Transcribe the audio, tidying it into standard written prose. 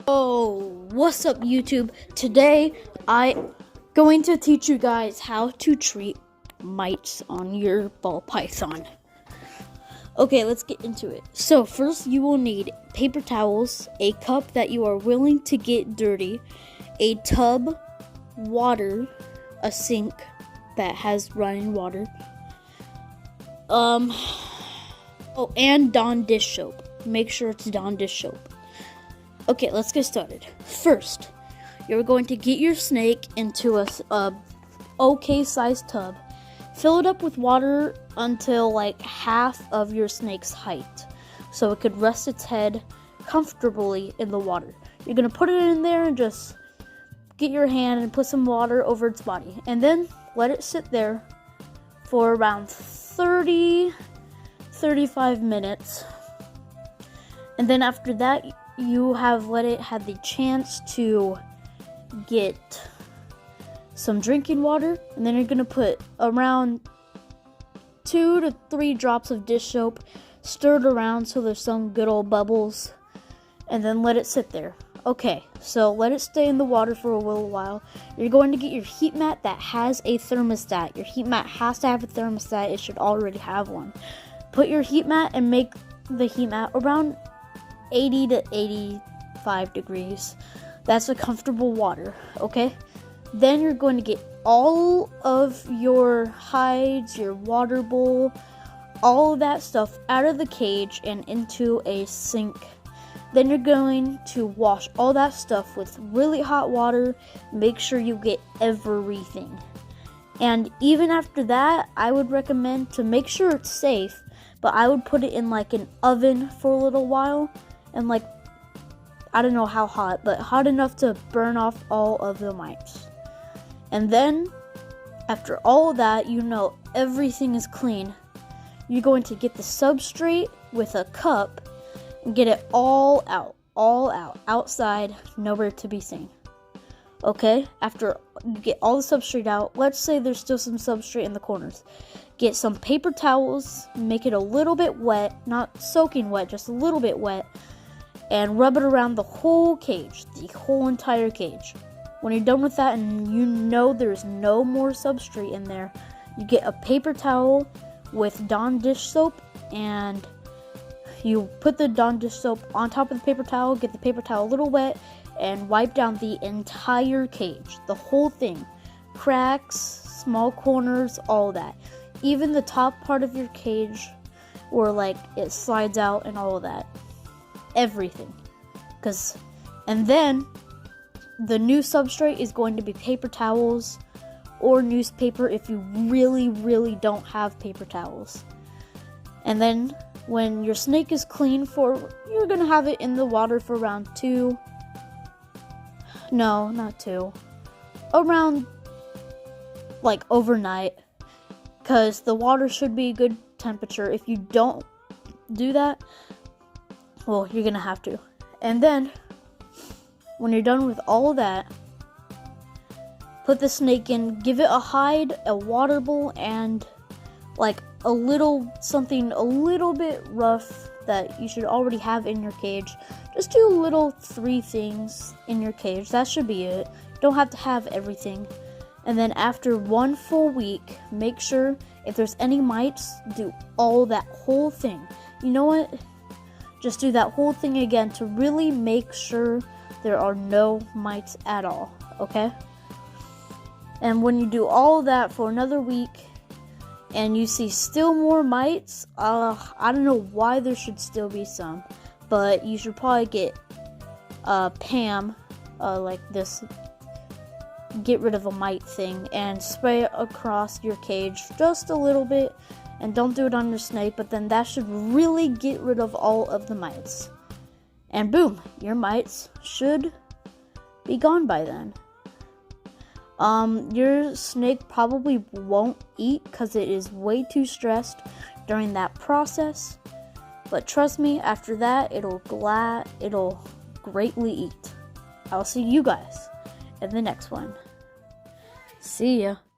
Oh, what's up YouTube? Today I'm going to teach you guys how to treat mites on your ball python. Okay, let's get into it. So first you will need paper towels, a cup that you are willing to get dirty, a tub, water, a sink that has running water, and Dawn dish soap. Make sure it's Dawn dish soap. Okay, let's get started. First, you're going to get your snake into a okay-sized tub. Fill it up with water until like half of your snake's height, so it could rest its head comfortably in the water. You're gonna put it in there and just get your hand and put some water over its body, and then let it sit there for around 35 minutes. And then after that, you have let it have the chance to get some drinking water, and then you're gonna put around 2 to 3 drops of dish soap, stir it around so there's some good old bubbles, and then let it sit there. Okay, so let it stay in the water for a little while. You're going to get your heat mat that has a thermostat. Your heat mat has to have a thermostat. It should already have one. Put your heat mat and make the heat mat around 80 to 85 degrees. That's a comfortable water, okay? Then you're going to get all of your hides, your water bowl, all of that stuff out of the cage and into a sink. Then you're going to wash all that stuff with really hot water. Make sure you get everything. And even after that, I would recommend to make sure it's safe, but I would put it in like an oven for a little while. And like, I don't know how hot, but hot enough to burn off all of the mites. And then, after all of that, you know everything is clean. You're going to get the substrate with a cup and get it all out, outside, nowhere to be seen. Okay, after you get all the substrate out, let's say there's still some substrate in the corners. Get some paper towels, make it a little bit wet, not soaking wet, just a little bit wet, and rub it around the whole cage, the whole entire cage. When you're done with that and you know there's no more substrate in there, you get a paper towel with Dawn dish soap, and you put the Dawn dish soap on top of the paper towel, get the paper towel a little wet, and wipe down the entire cage, the whole thing. Cracks, small corners, all that. Even the top part of your cage where like it slides out and all of that. Everything. And then the new substrate is going to be paper towels or newspaper if you really don't have paper towels. And then when your snake is clean, you're gonna have it in the water for around around like overnight, because the water should be good temperature. If you don't do that, well, you're gonna have to. And then when you're done with all of that, put the snake in, give it a hide, a water bowl, and like something a little bit rough that you should already have in your cage. Just do 3 things in your cage. That should be it. Don't have to have everything. And then after 1 full week, make sure if there's any mites, do that whole thing. You know what? Just do that whole thing again to really make sure there are no mites at all, okay? And when you do all of that for another week and you see still more mites, I don't know why there should still be some, but you should probably get Pam, like this get rid of a mite thing, and spray it across your cage just a little bit. And don't do it on your snake, but then that should really get rid of all of the mites. And boom, your mites should be gone by then. Your snake probably won't eat because it is way too stressed during that process. But trust me, after that, it'll greatly eat. I'll see you guys in the next one. See ya.